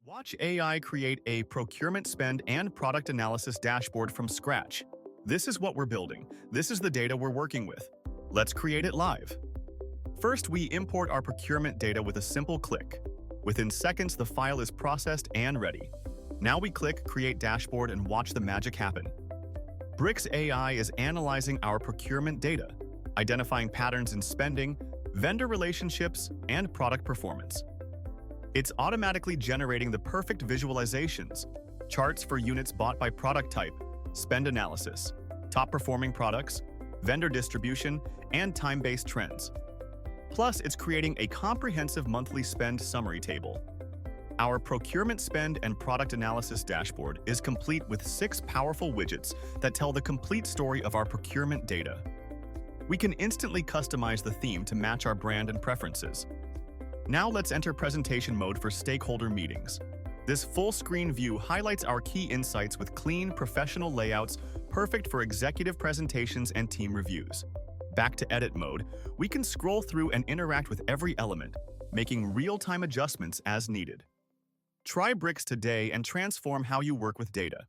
Watch AI create a procurement spend and product analysis dashboard from scratch. This is what we're building. This is the data we're working with. Let's create it live. First, we import our procurement data with a simple click. Within seconds, the file is processed and ready. Now we click Create Dashboard and watch the magic happen. Brix AI is analyzing our procurement data, identifying patterns in spending, vendor relationships, and product performance. It's automatically generating the perfect visualizations, charts for units bought by product type, spend analysis, top-performing products, vendor distribution, and time-based trends. Plus, it's creating a comprehensive monthly spend summary table. Our procurement spend and product analysis dashboard is complete with 6 powerful widgets that tell the complete story of our procurement data. We can instantly customize the theme to match our brand and preferences. Now let's enter presentation mode for stakeholder meetings. This full-screen view highlights our key insights with clean, professional layouts, perfect for executive presentations and team reviews. Back to edit mode, we can scroll through and interact with every element, making real-time adjustments as needed. Try Brix today and transform how you work with data.